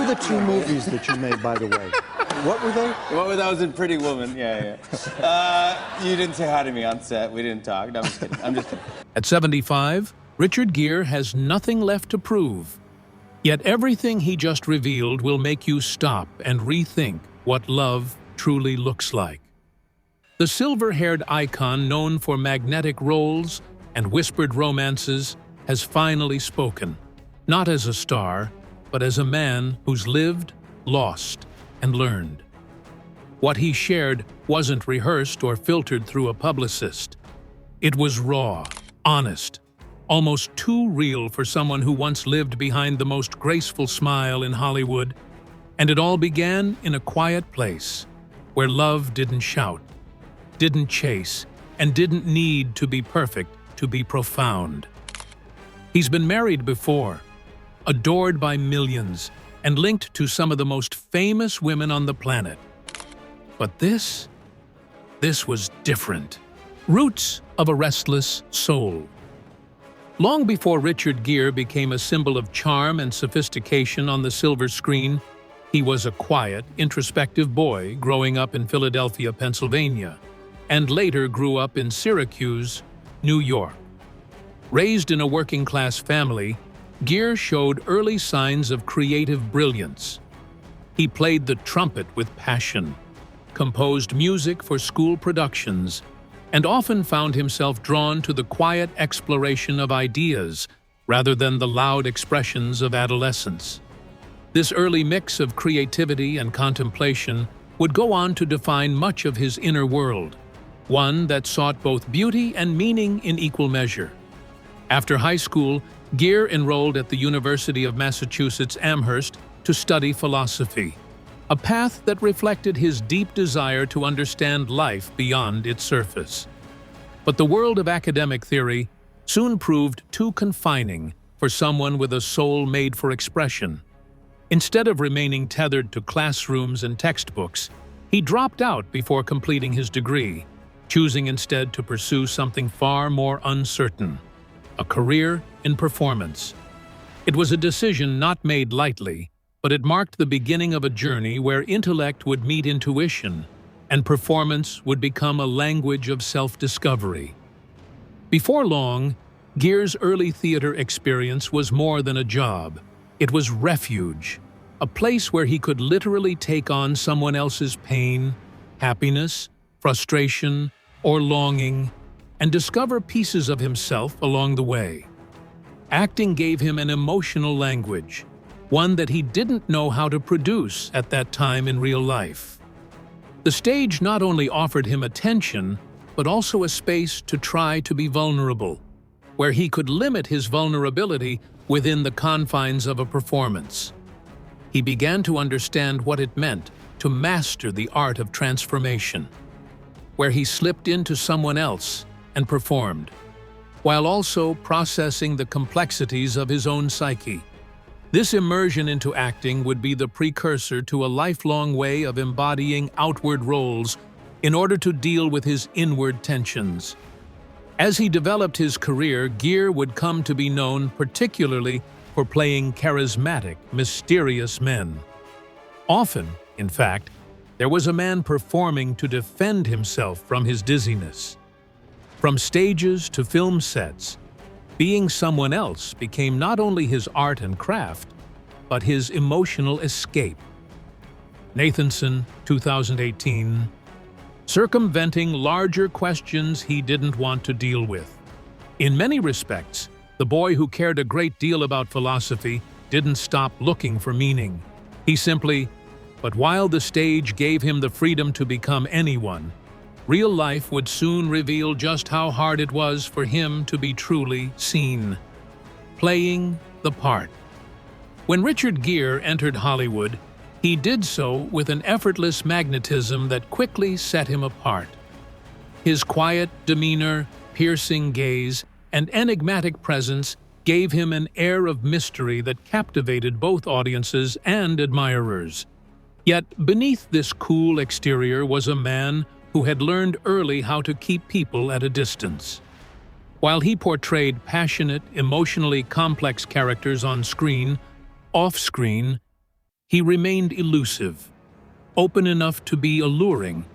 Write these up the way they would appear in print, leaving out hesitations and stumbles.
the two movies that you made, by the way? What were they? What were those in Pretty Woman? Yeah. You didn't say hi to me on set. We didn't talk. No, I'm just kidding. At 75, Richard Gere has nothing left to prove. Yet everything he just revealed will make you stop and rethink what love truly looks like. The silver-haired icon known for magnetic roles and whispered romances has finally spoken, not as a star, but as a man who's lived, lost, and learned. What he shared wasn't rehearsed or filtered through a publicist. It was raw, honest, almost too real for someone who once lived behind the most graceful smile in Hollywood, and it all began in a quiet place where love didn't shout, didn't chase, and didn't need to be perfect to be profound. He's been married before, adored by millions, and linked to some of the most famous women on the planet. But this was different. Roots of a restless soul. Long before Richard Gere became a symbol of charm and sophistication on the silver screen, he was a quiet, introspective boy growing up in Philadelphia, Pennsylvania, and later grew up in Syracuse, New York. Raised in a working-class family, Gere showed early signs of creative brilliance. He played the trumpet with passion, composed music for school productions, and often found himself drawn to the quiet exploration of ideas rather than the loud expressions of adolescence. This early mix of creativity and contemplation would go on to define much of his inner world, one that sought both beauty and meaning in equal measure. After high school, Gere enrolled at the University of Massachusetts Amherst to study philosophy, a path that reflected his deep desire to understand life beyond its surface. But the world of academic theory soon proved too confining for someone with a soul made for expression. Instead of remaining tethered to classrooms and textbooks, he dropped out before completing his degree, choosing instead to pursue something far more uncertain: a career in performance. It was a decision not made lightly, but it marked the beginning of a journey where intellect would meet intuition, and performance would become a language of self-discovery. Before long, Gere's early theater experience was more than a job. It was refuge, a place where he could literally take on someone else's pain, happiness, frustration, or longing, and discover pieces of himself along the way. Acting gave him an emotional language, one that he didn't know how to produce at that time in real life. The stage not only offered him attention, but also a space to try to be vulnerable, where he could limit his vulnerability within the confines of a performance. He began to understand what it meant to master the art of transformation, where he slipped into someone else and performed, while also processing the complexities of his own psyche. This immersion into acting would be the precursor to a lifelong way of embodying outward roles in order to deal with his inward tensions. As he developed his career, Gere would come to be known particularly for playing charismatic, mysterious men. Often, in fact, there was a man performing to defend himself from his dizziness. From stages to film sets, being someone else became not only his art and craft, but his emotional escape. Nathanson, 2018. Circumventing larger questions he didn't want to deal with. In many respects, the boy who cared a great deal about philosophy didn't stop looking for meaning. He simply, but while the stage gave him the freedom to become anyone, real life would soon reveal just how hard it was for him to be truly seen. Playing the part. When Richard Gere entered Hollywood, he did so with an effortless magnetism that quickly set him apart. His quiet demeanor, piercing gaze, and enigmatic presence gave him an air of mystery that captivated both audiences and admirers. Yet beneath this cool exterior was a man who had learned early how to keep people at a distance. While he portrayed passionate, emotionally complex characters on screen, off-screen, He remained elusive, open enough to be alluring,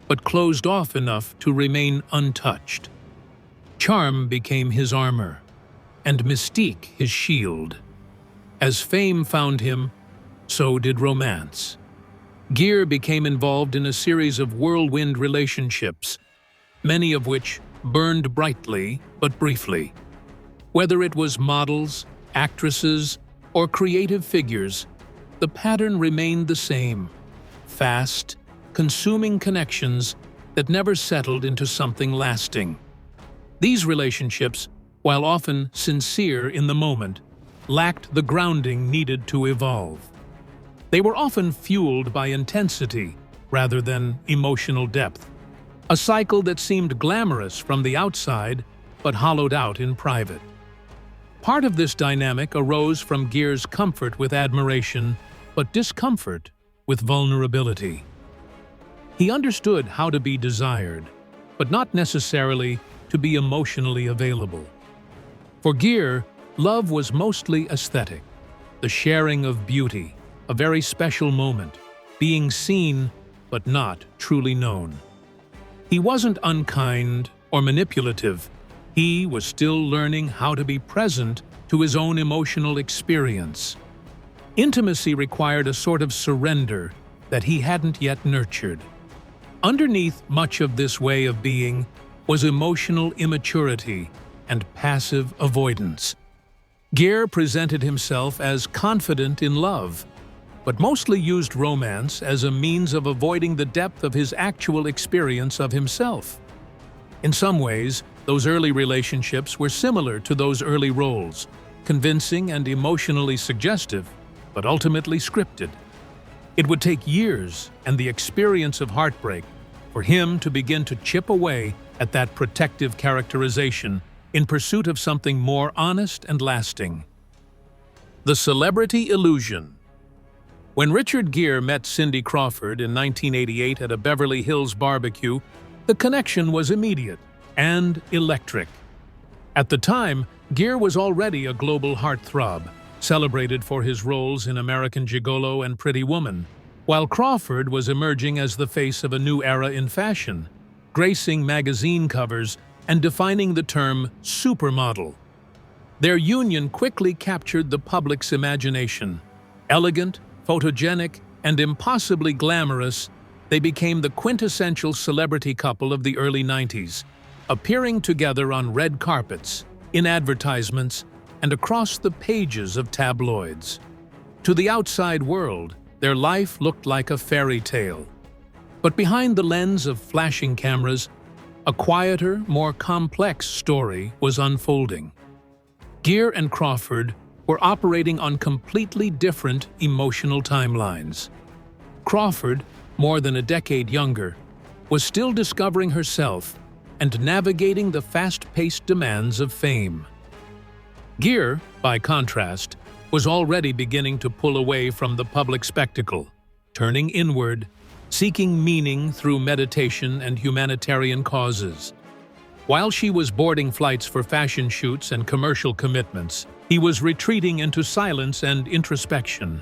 but closed off enough to remain untouched. Charm became his armor, and mystique his shield. As fame found him, so did romance. Gere became involved in a series of whirlwind relationships, many of which burned brightly but briefly. Whether it was models, actresses, or creative figures, the pattern remained the same: fast, consuming connections that never settled into something lasting. These relationships, while often sincere in the moment, lacked the grounding needed to evolve. They were often fueled by intensity rather than emotional depth, a cycle that seemed glamorous from the outside but hollowed out in private. Part of this dynamic arose from Gere's comfort with admiration, but discomfort with vulnerability. He understood how to be desired, but not necessarily to be emotionally available. For Gere, love was mostly aesthetic, the sharing of beauty, a very special moment, being seen but not truly known. He wasn't unkind or manipulative. He was still learning how to be present to his own emotional experience. Intimacy required a sort of surrender that he hadn't yet nurtured. Underneath much of this way of being was emotional immaturity and passive avoidance. Gere presented himself as confident in love, but mostly used romance as a means of avoiding the depth of his actual experience of himself. In some ways, those early relationships were similar to those early roles, convincing and emotionally suggestive, but ultimately scripted. It would take years and the experience of heartbreak for him to begin to chip away at that protective characterization in pursuit of something more honest and lasting. The celebrity illusion. When Richard Gere met Cindy Crawford in 1988 at a Beverly Hills barbecue, the connection was immediate and electric. At the time, Gere was already a global heartthrob, celebrated for his roles in American Gigolo and Pretty Woman, while Crawford was emerging as the face of a new era in fashion, gracing magazine covers and defining the term supermodel. Their union quickly captured the public's imagination. Elegant, photogenic, and impossibly glamorous, they became the quintessential celebrity couple of the early 90s, appearing together on red carpets, in advertisements, and across the pages of tabloids. To the outside world, their life looked like a fairy tale. But behind the lens of flashing cameras, a quieter, more complex story was unfolding. Gere and Crawford were operating on completely different emotional timelines. Crawford, more than a decade younger, was still discovering herself and navigating the fast-paced demands of fame. Gere, by contrast, was already beginning to pull away from the public spectacle, turning inward, seeking meaning through meditation and humanitarian causes. While she was boarding flights for fashion shoots and commercial commitments, he was retreating into silence and introspection.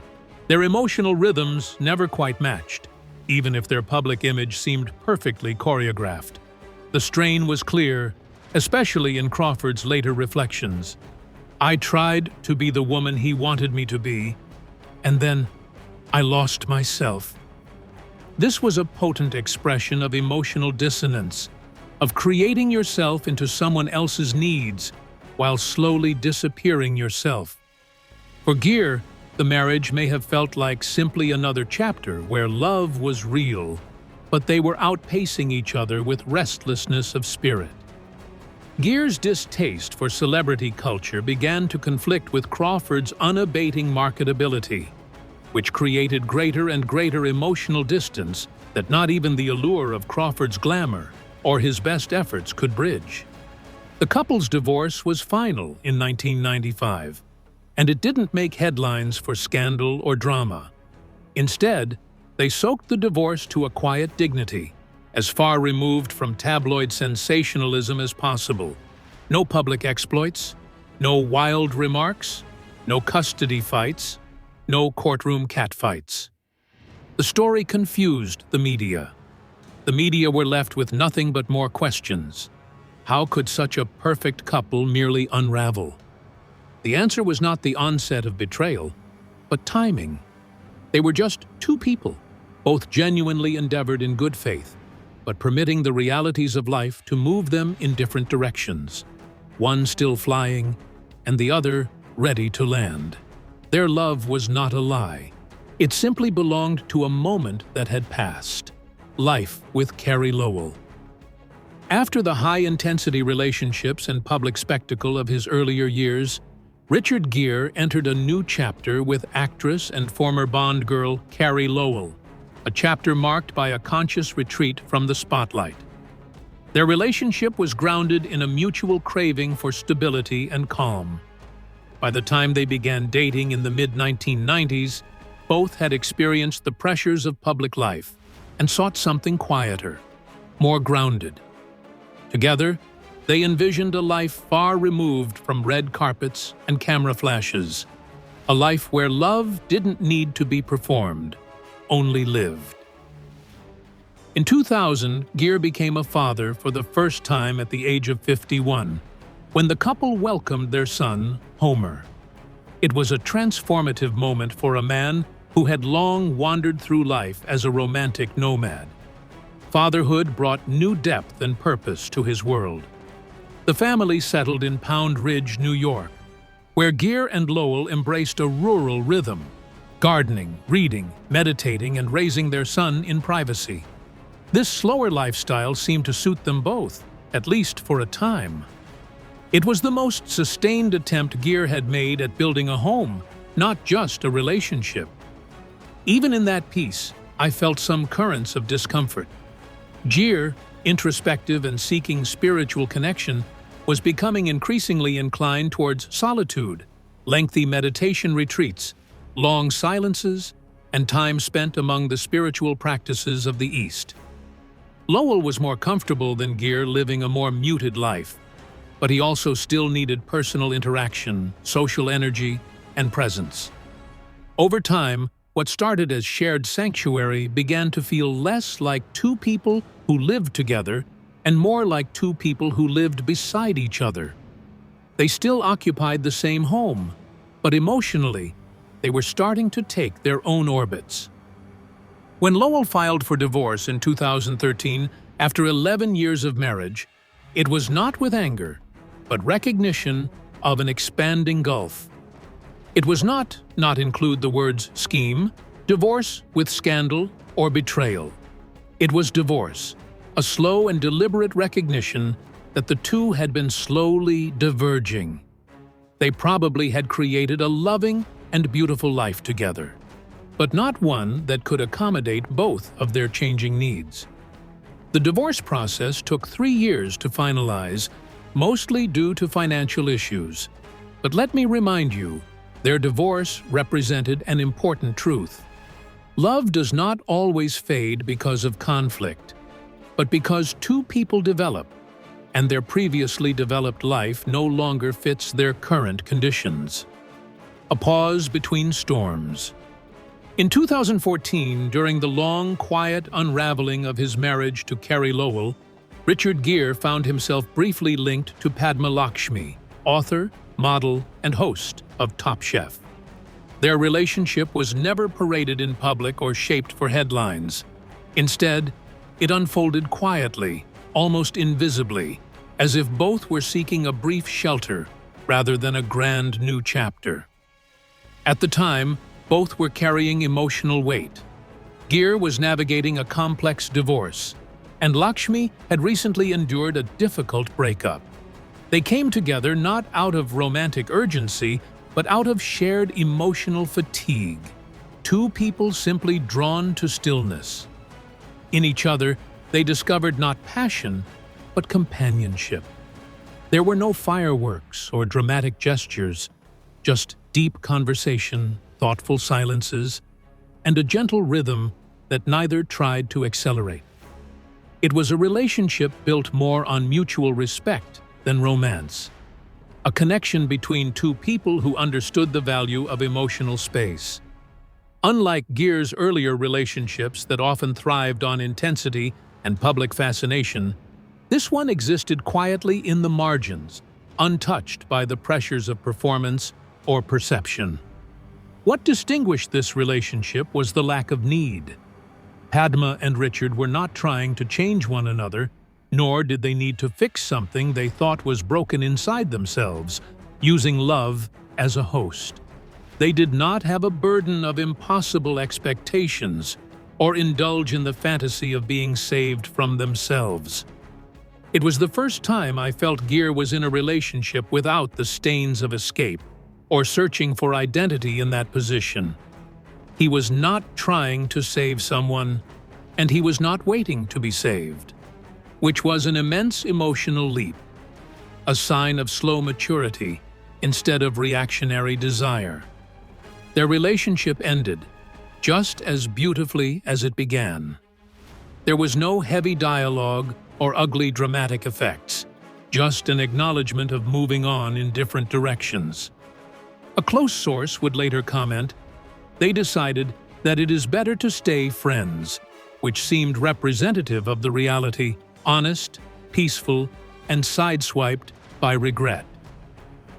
Their emotional rhythms never quite matched, even if their public image seemed perfectly choreographed. The strain was clear, especially in Crawford's later reflections. "I tried to be the woman he wanted me to be, and then I lost myself." This was a potent expression of emotional dissonance, of creating yourself into someone else's needs while slowly disappearing yourself. For Gere, the marriage may have felt like simply another chapter where love was real, but they were outpacing each other with restlessness of spirit. Gere's distaste for celebrity culture began to conflict with Crawford's unabating marketability, which created greater and greater emotional distance that not even the allure of Crawford's glamour or his best efforts could bridge. The couple's divorce was final in 1995, and it didn't make headlines for scandal or drama. Instead, they soaked the divorce to a quiet dignity, as far removed from tabloid sensationalism as possible. No public exploits, no wild remarks, no custody fights, no courtroom catfights. The story confused the media. The media were left with nothing but more questions. How could such a perfect couple merely unravel? The answer was not the onset of betrayal, but timing. They were just two people, both genuinely endeavored in good faith, but permitting the realities of life to move them in different directions, one still flying and the other ready to land. Their love was not a lie. It simply belonged to a moment that had passed. Life with Carrie Lel. After the high-intensity relationships and public spectacle of his earlier years, Richard Gere entered a new chapter with actress and former Bond girl Carrie Lel, a chapter marked by a conscious retreat from the spotlight. Their relationship was grounded in a mutual craving for stability and calm. By the time they began dating in the mid-1990s, both had experienced the pressures of public life and sought something quieter, more grounded. Together, they envisioned a life far removed from red carpets and camera flashes, a life where love didn't need to be performed, only lived. In 2000, Gere became a father for the first time at the age of 51, when the couple welcomed their son, Homer. It was a transformative moment for a man who had long wandered through life as a romantic nomad. Fatherhood brought new depth and purpose to his world. The family settled in Pound Ridge, New York, where Gere and Lel embraced a rural rhythm, gardening, reading, meditating, and raising their son in privacy. This slower lifestyle seemed to suit them both, at least for a time. It was the most sustained attempt Gere had made at building a home, not just a relationship. Even in that peace, I felt some currents of discomfort. Gere, introspective and seeking spiritual connection, was becoming increasingly inclined towards solitude, lengthy meditation retreats, long silences, and time spent among the spiritual practices of the East. Lel was more comfortable than Gere living a more muted life, but he also still needed personal interaction, social energy, and presence. Over time, what started as shared sanctuary began to feel less like two people who lived together and more like two people who lived beside each other. They still occupied the same home, but emotionally, they were starting to take their own orbits. When Lel filed for divorce in 2013, after 11 years of marriage, it was not with anger, but recognition of an expanding gulf. It was not include the words scheme, divorce with scandal, or betrayal. It was divorce, a slow and deliberate recognition that the two had been slowly diverging. They probably had created a loving and beautiful life together, but not one that could accommodate both of their changing needs. The divorce process took 3 years to finalize, mostly due to financial issues. But let me remind you, their divorce represented an important truth. Love does not always fade because of conflict, but because two people develop, and their previously developed life no longer fits their current conditions. A pause between storms. In 2014, during the long, quiet unraveling of his marriage to Carrie Lel, Richard Gere found himself briefly linked to Padma Lakshmi, author, model, and host of Top Chef. Their relationship was never paraded in public or shaped for headlines. Instead, it unfolded quietly, almost invisibly, as if both were seeking a brief shelter rather than a grand new chapter. At the time, both were carrying emotional weight. Gere was navigating a complex divorce, and Lakshmi had recently endured a difficult breakup. They came together not out of romantic urgency, but out of shared emotional fatigue. Two people simply drawn to stillness. In each other, they discovered not passion, but companionship. There were no fireworks or dramatic gestures, just deep conversation, thoughtful silences, and a gentle rhythm that neither tried to accelerate. It was a relationship built more on mutual respect than romance, a connection between two people who understood the value of emotional space. Unlike Gere's earlier relationships that often thrived on intensity and public fascination, this one existed quietly in the margins, untouched by the pressures of performance or perception. What distinguished this relationship was the lack of need. Padma and Richard were not trying to change one another, nor did they need to fix something they thought was broken inside themselves, using love as a host. They did not have a burden of impossible expectations or indulge in the fantasy of being saved from themselves. It was the first time I felt Gere was in a relationship without the stains of escape or searching for identity in that position. He was not trying to save someone, and he was not waiting to be saved, which was an immense emotional leap, a sign of slow maturity instead of reactionary desire. Their relationship ended just as beautifully as it began. There was no heavy dialogue or ugly dramatic effects, just an acknowledgement of moving on in different directions. A close source would later comment, "They decided that it is better to stay friends," which seemed representative of the reality, honest, peaceful, and sideswiped by regret.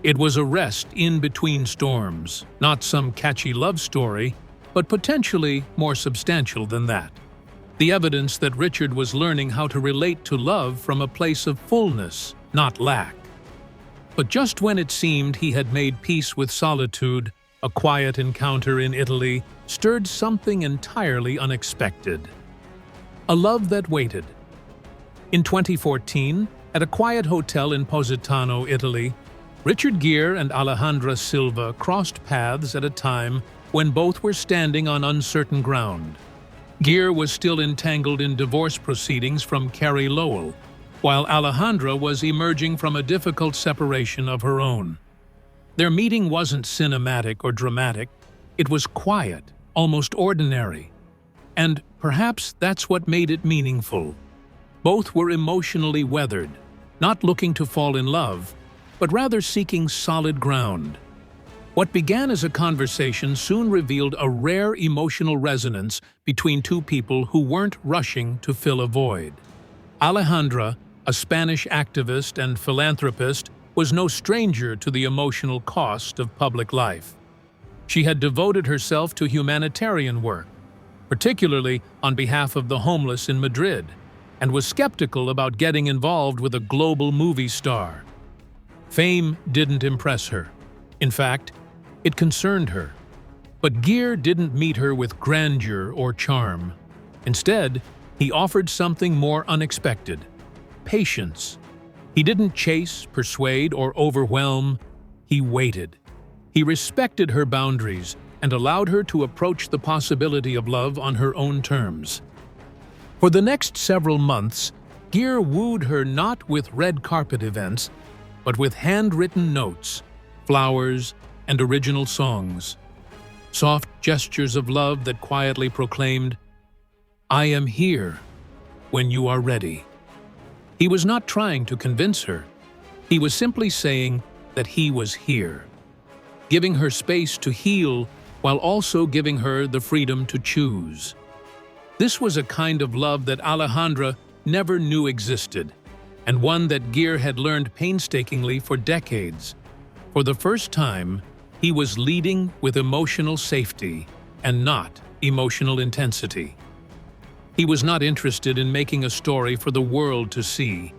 It was a rest in between storms, not some catchy love story, but potentially more substantial than that. The evidence that Richard was learning how to relate to love from a place of fullness, not lack. But just when it seemed he had made peace with solitude, a quiet encounter in Italy stirred something entirely unexpected. A love that waited. In 2014, at a quiet hotel in Positano, Italy, Richard Gere and Alejandra Silva crossed paths at a time when both were standing on uncertain ground. Gere was still entangled in divorce proceedings from Carrie Lel, while Alejandra was emerging from a difficult separation of her own. Their meeting wasn't cinematic or dramatic, it was quiet, almost ordinary. And perhaps that's what made it meaningful. Both were emotionally weathered, not looking to fall in love, but rather seeking solid ground. What began as a conversation soon revealed a rare emotional resonance between two people who weren't rushing to fill a void. Alejandra, a Spanish activist and philanthropist, was no stranger to the emotional cost of public life. She had devoted herself to humanitarian work, particularly on behalf of the homeless in Madrid, and was skeptical about getting involved with a global movie star. Fame didn't impress her. In fact, it concerned her. But Gere didn't meet her with grandeur or charm. Instead, he offered something more unexpected: patience. He didn't chase, persuade, or overwhelm. He waited. He respected her boundaries and allowed her to approach the possibility of love on her own terms. For the next several months, Gere wooed her not with red carpet events, but with handwritten notes, flowers, and original songs. Soft gestures of love that quietly proclaimed, "I am here when you are ready." He was not trying to convince her. He was simply saying that he was here, giving her space to heal while also giving her the freedom to choose. This was a kind of love that Alejandra never knew existed, and one that Gere had learned painstakingly for decades. For the first time, he was leading with emotional safety and not emotional intensity. He was not interested in making a story for the world to see,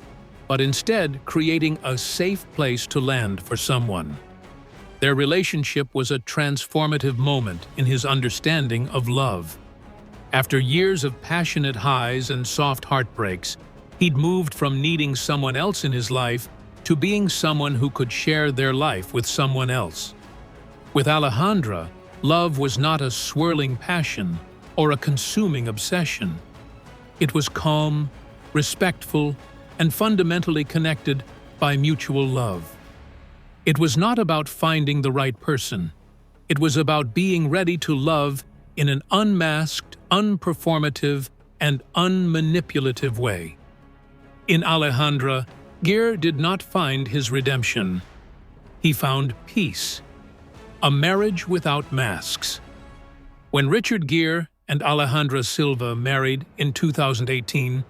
but instead creating a safe place to land for someone. Their relationship was a transformative moment in his understanding of love. After years of passionate highs and soft heartbreaks, he'd moved from needing someone else in his life to being someone who could share their life with someone else. With Alejandra, love was not a swirling passion or a consuming obsession. It was calm, respectful, and fundamentally connected by mutual love. It was not about finding the right person. It was about being ready to love in an unmasked, unperformative, and unmanipulative way. In Alejandra, Gere did not find his redemption. He found peace, a marriage without masks. When Richard Gere and Alejandra Silva married in 2018,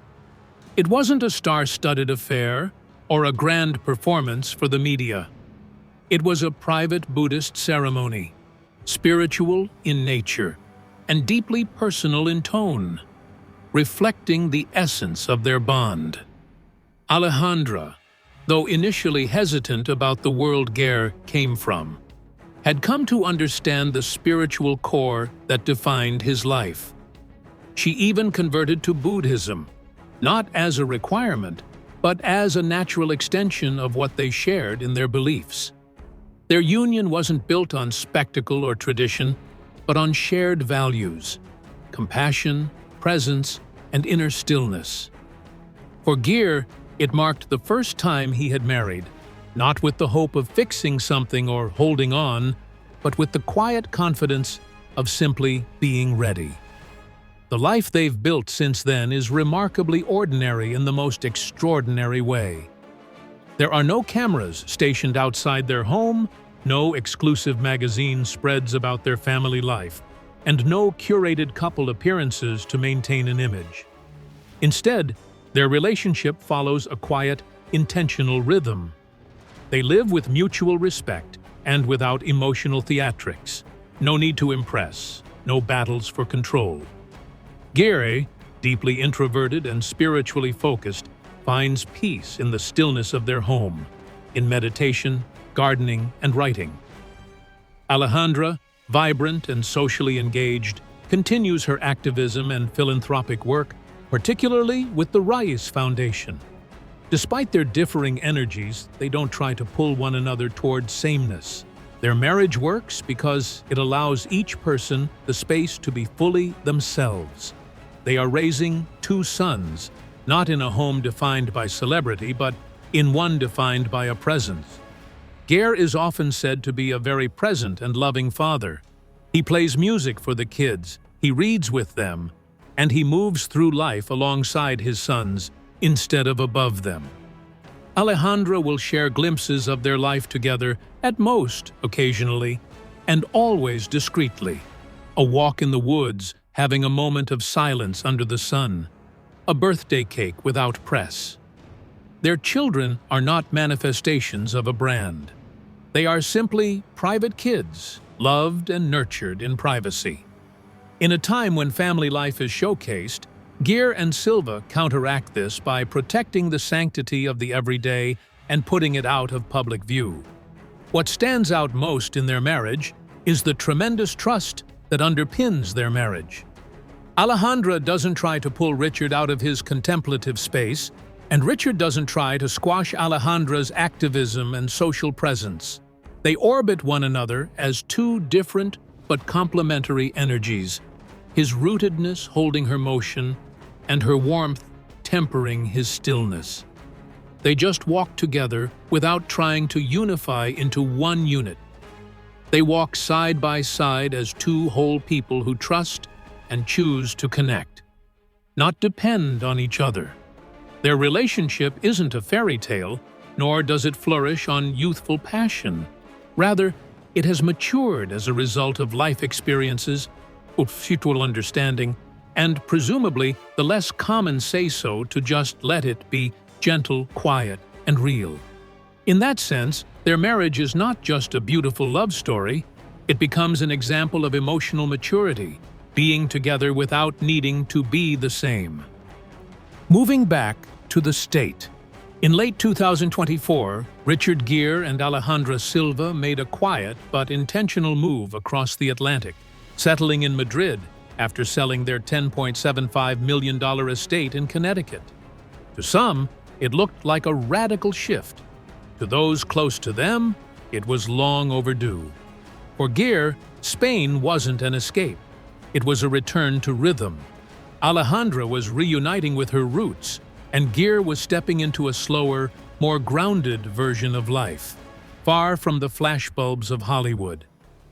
it wasn't a star-studded affair or a grand performance for the media. It was a private Buddhist ceremony, spiritual in nature, and deeply personal in tone, reflecting the essence of their bond. Alejandra, though initially hesitant about the world Gere came from, had come to understand the spiritual core that defined his life. She even converted to Buddhism, not as a requirement, but as a natural extension of what they shared in their beliefs. Their union wasn't built on spectacle or tradition, but on shared values: compassion, presence, and inner stillness. For Gere, it marked the first time he had married, not with the hope of fixing something or holding on, but with the quiet confidence of simply being ready. The life they've built since then is remarkably ordinary in the most extraordinary way. There are no cameras stationed outside their home, no exclusive magazine spreads about their family life, and no curated couple appearances to maintain an image. Instead, their relationship follows a quiet, intentional rhythm. They live with mutual respect and without emotional theatrics. No need to impress, no battles for control. Gere, deeply introverted and spiritually focused, finds peace in the stillness of their home, in meditation, gardening, and writing. Alejandra, vibrant and socially engaged, continues her activism and philanthropic work, particularly with the Rise Foundation. Despite their differing energies, they don't try to pull one another toward sameness. Their marriage works because it allows each person the space to be fully themselves. They are raising 2 sons, not in a home defined by celebrity, but in one defined by a presence. Gere is often said to be a very present and loving father. He plays music for the kids, he reads with them, and he moves through life alongside his sons instead of above them. Alejandra will share glimpses of their life together, at most occasionally, and always discreetly. A walk in the woods, having a moment of silence under the sun. A birthday cake without press. Their children are not manifestations of a brand. They are simply private kids, loved and nurtured in privacy. In a time when family life is showcased, Gere and Silva counteract this by protecting the sanctity of the everyday and putting it out of public view. What stands out most in their marriage is the tremendous trust that underpins their marriage. Alejandra doesn't try to pull Richard out of his contemplative space, and Richard doesn't try to squash Alejandra's activism and social presence. They orbit one another as 2 different but complementary energies, his rootedness holding her motion, and her warmth tempering his stillness. They just walk together without trying to unify into one unit. They walk side by side as 2 whole people who trust and choose to connect, not depend on each other. Their relationship isn't a fairy tale, nor does it flourish on youthful passion. Rather, it has matured as a result of life experiences, mutual understanding, and presumably the less common say-so to just let it be gentle, quiet, and real. In that sense, their marriage is not just a beautiful love story, it becomes an example of emotional maturity, being together without needing to be the same. Moving back to the state. In late 2024, Richard Gere and Alejandra Silva made a quiet but intentional move across the Atlantic, settling in Madrid after selling their $10.75 million estate in Connecticut. To some, it looked like a radical shift. To those close to them, it was long overdue. For Gere, Spain wasn't an escape. It was a return to rhythm. Alejandra was reuniting with her roots, and Gere was stepping into a slower, more grounded version of life, far from the flashbulbs of Hollywood.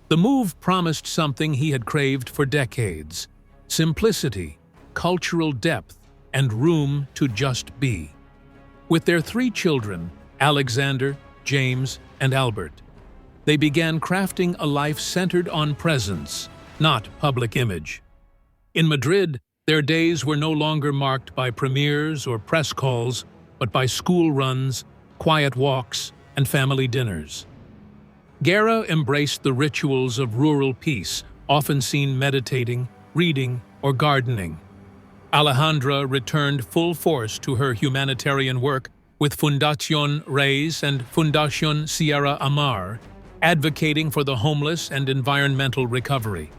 The move promised something he had craved for decades: simplicity, cultural depth, and room to just be. With their 3 children, Alexander, James, and Albert, they began crafting a life centered on presence, not public image. In Madrid, their days were no longer marked by premieres or press calls, but by school runs, quiet walks, and family dinners. Gere embraced the rituals of rural peace, often seen meditating, reading, or gardening. Alejandra returned full force to her humanitarian work with Fundación Reyes and Fundación Sierra Amar, advocating for the homeless and environmental recovery.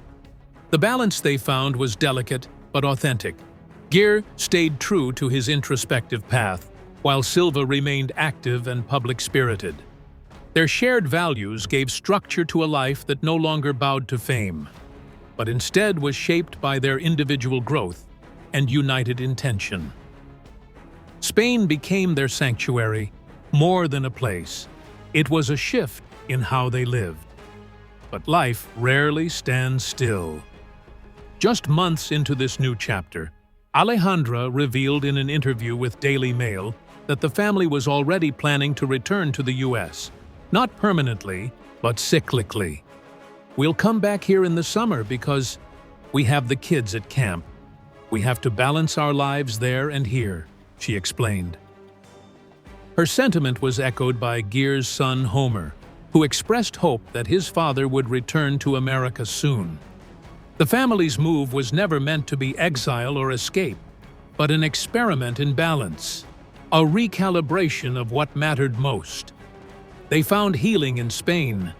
The balance they found was delicate but authentic. Gere stayed true to his introspective path, while Silva remained active and public-spirited. Their shared values gave structure to a life that no longer bowed to fame, but instead was shaped by their individual growth and united intention. Spain became their sanctuary, more than a place. It was a shift in how they lived. But life rarely stands still. Just months into this new chapter, Alejandra revealed in an interview with Daily Mail that the family was already planning to return to the U.S., not permanently, but cyclically. "We'll come back here in the summer because we have the kids at camp. We have to balance our lives there and here," she explained. Her sentiment was echoed by Gere's son Homer, who expressed hope that his father would return to America soon. The family's move was never meant to be exile or escape, but an experiment in balance, a recalibration of what mattered most. They found healing in Spain,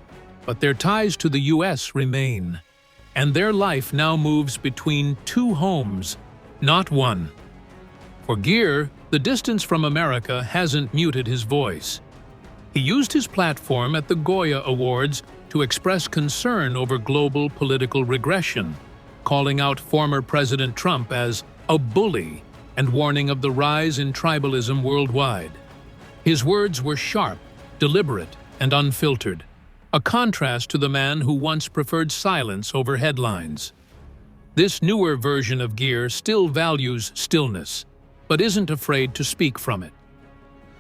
but their ties to the U.S. remain, and their life now moves between two homes, not one. For Gere, the distance from America hasn't muted his voice. He used his platform at the Goya Awards to express concern over global political regression, calling out former President Trump as a bully and warning of the rise in tribalism worldwide. His words were sharp, deliberate, and unfiltered, a contrast to the man who once preferred silence over headlines. This newer version of Gere still values stillness, but isn't afraid to speak from it.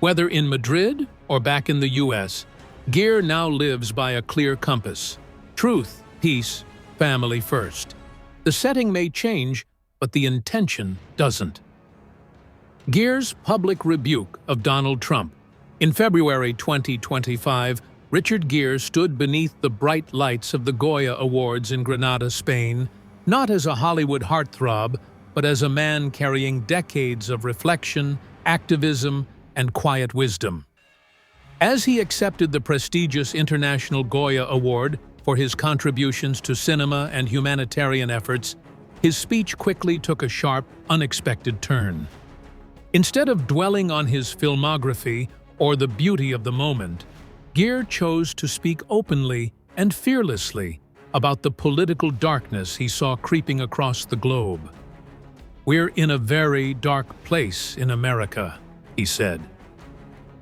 Whether in Madrid or back in the U.S., Gere now lives by a clear compass: truth, peace, family first. The setting may change, but the intention doesn't. Gere's public rebuke of Donald Trump. In February 2025, Richard Gere stood beneath the bright lights of the Goya Awards in Granada, Spain, not as a Hollywood heartthrob, but as a man carrying decades of reflection, activism, and quiet wisdom. As he accepted the prestigious International Goya Award for his contributions to cinema and humanitarian efforts, his speech quickly took a sharp, unexpected turn. Instead of dwelling on his filmography or the beauty of the moment, Gere chose to speak openly and fearlessly about the political darkness he saw creeping across the globe. "We're in a very dark place in America," he said,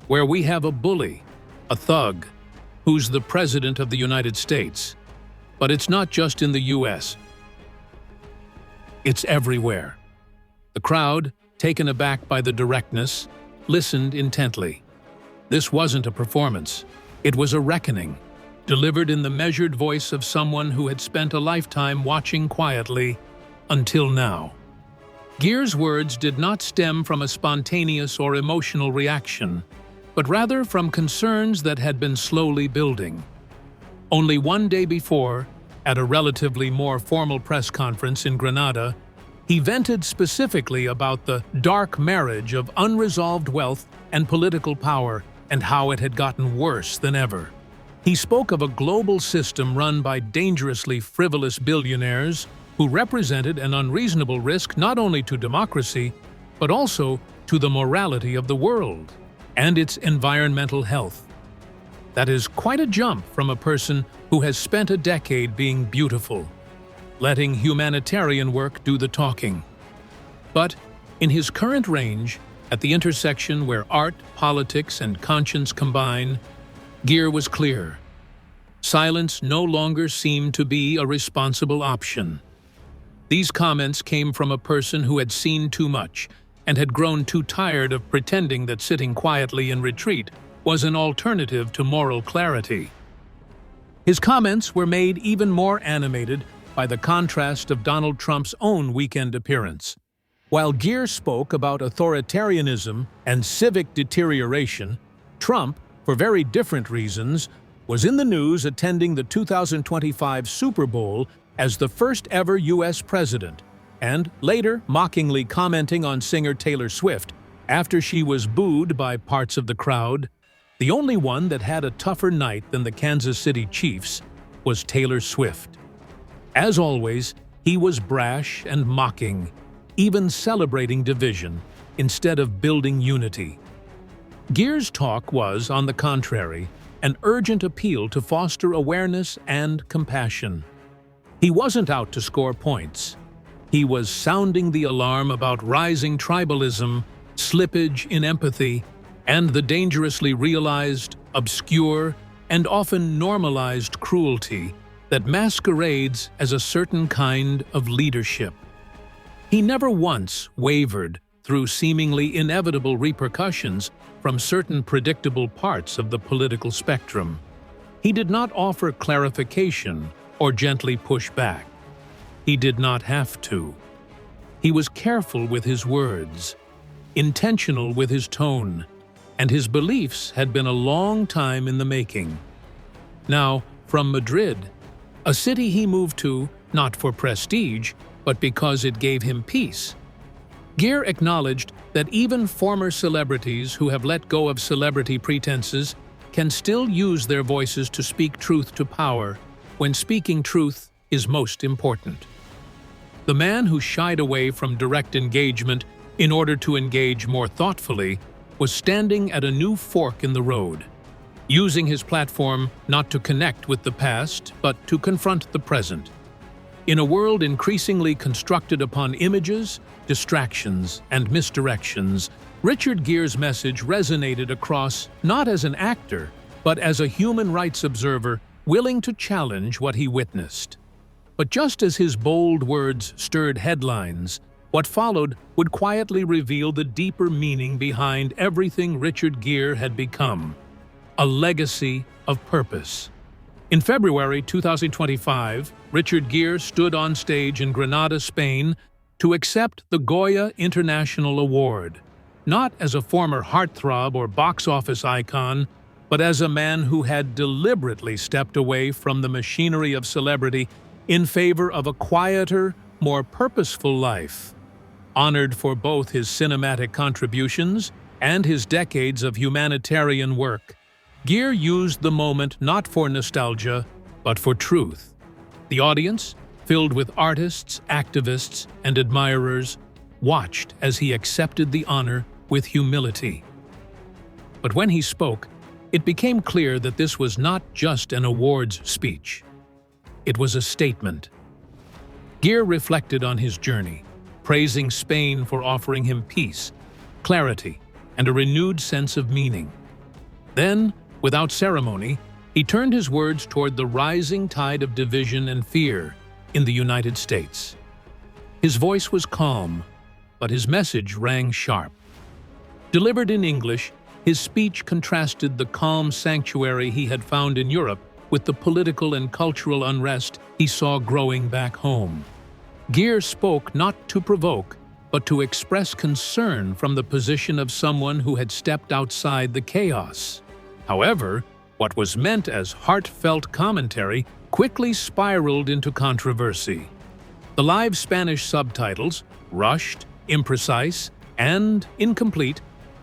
"where we have a bully, a thug, who's the President of the United States. But it's not just in the U.S. It's everywhere." The crowd, taken aback by the directness, listened intently. This wasn't a performance. It was a reckoning, delivered in the measured voice of someone who had spent a lifetime watching quietly until now. Gere's words did not stem from a spontaneous or emotional reaction, but rather from concerns that had been slowly building. Only one day before, at a relatively more formal press conference in Granada, he vented specifically about the dark marriage of unresolved wealth and political power and how it had gotten worse than ever. He spoke of a global system run by dangerously frivolous billionaires who represented an unreasonable risk not only to democracy, but also to the morality of the world and its environmental health. That is quite a jump from a person who has spent a decade being beautiful, letting humanitarian work do the talking. But in his current range, at the intersection where art, politics, and conscience combine, Gere was clear. Silence no longer seemed to be a responsible option. These comments came from a person who had seen too much and had grown too tired of pretending that sitting quietly in retreat was an alternative to moral clarity. His comments were made even more animated by the contrast of Donald Trump's own weekend appearance. While Gere spoke about authoritarianism and civic deterioration, Trump, for very different reasons, was in the news attending the 2025 Super Bowl as the first-ever U.S. president, and later mockingly commenting on singer Taylor Swift after she was booed by parts of the crowd. The only one that had a tougher night than the Kansas City Chiefs was Taylor Swift. As always, he was brash and mocking, even celebrating division instead of building unity. Gere's talk was, on the contrary, an urgent appeal to foster awareness and compassion. He wasn't out to score points. He was sounding the alarm about rising tribalism, slippage in empathy, and the dangerously realized, obscure, and often normalized cruelty that masquerades as a certain kind of leadership. He never once wavered through seemingly inevitable repercussions from certain predictable parts of the political spectrum. He did not offer clarification or gently push back. He did not have to. He was careful with his words, intentional with his tone, and his beliefs had been a long time in the making. Now, from Madrid, a city he moved to not for prestige, but because it gave him peace, Gere acknowledged that even former celebrities who have let go of celebrity pretenses can still use their voices to speak truth to power when speaking truth is most important. The man who shied away from direct engagement in order to engage more thoughtfully was standing at a new fork in the road, using his platform not to connect with the past, but to confront the present. In a world increasingly constructed upon images, distractions, and misdirections, Richard Gere's message resonated across not as an actor, but as a human rights observer willing to challenge what he witnessed. But just as his bold words stirred headlines, what followed would quietly reveal the deeper meaning behind everything Richard Gere had become: a legacy of purpose. In February 2025, Richard Gere stood on stage in Granada, Spain, to accept the Goya International Award, not as a former heartthrob or box office icon, but as a man who had deliberately stepped away from the machinery of celebrity in favor of a quieter, more purposeful life. Honored for both his cinematic contributions and his decades of humanitarian work, Gere used the moment not for nostalgia, but for truth. The audience, filled with artists, activists, and admirers, watched as he accepted the honor with humility. But when he spoke, it became clear that this was not just an awards speech. It was a statement. Gere reflected on his journey, praising Spain for offering him peace, clarity, and a renewed sense of meaning. Then, without ceremony, he turned his words toward the rising tide of division and fear in the United States. His voice was calm, but his message rang sharp. Delivered in English, his speech contrasted the calm sanctuary he had found in Europe with the political and cultural unrest he saw growing back home. Gere spoke not to provoke, but to express concern from the position of someone who had stepped outside the chaos. However, what was meant as heartfelt commentary quickly spiraled into controversy. The live Spanish subtitles, rushed, imprecise, and incomplete,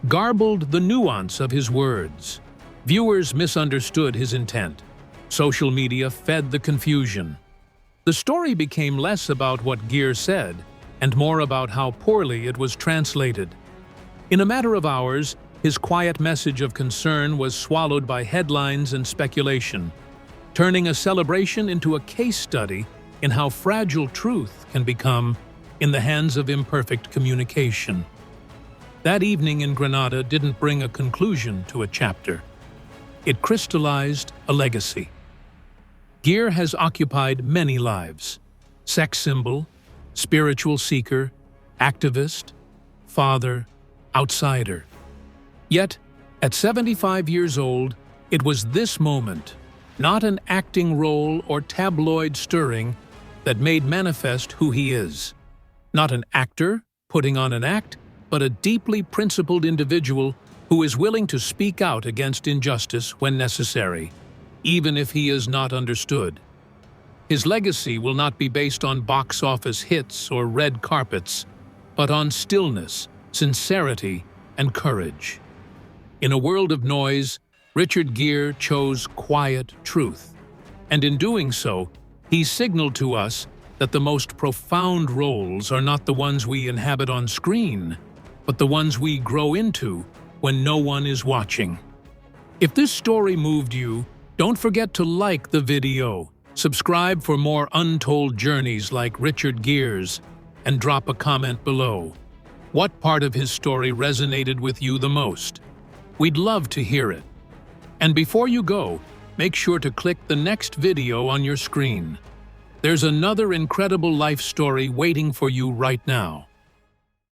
garbled the nuance of his words. Viewers misunderstood his intent. Social media fed the confusion. The story became less about what Gere said and more about how poorly it was translated. In a matter of hours, his quiet message of concern was swallowed by headlines and speculation, turning a celebration into a case study in how fragile truth can become in the hands of imperfect communication. That evening in Granada didn't bring a conclusion to a chapter. It crystallized a legacy. Gere has occupied many lives: sex symbol, spiritual seeker, activist, father, outsider. Yet, at 75 years old, it was this moment, not an acting role or tabloid stirring, that made manifest who he is. Not an actor putting on an act, but a deeply principled individual who is willing to speak out against injustice when necessary, even if he is not understood. His legacy will not be based on box office hits or red carpets, but on stillness, sincerity, and courage. In a world of noise, Richard Gere chose quiet truth, and in doing so, he signaled to us that the most profound roles are not the ones we inhabit on screen, but the ones we grow into when no one is watching. If this story moved you, don't forget to like the video, subscribe for more untold journeys like Richard Gere's, and drop a comment below. What part of his story resonated with you the most? We'd love to hear it. And before you go, make sure to click the next video on your screen. There's another incredible life story waiting for you right now.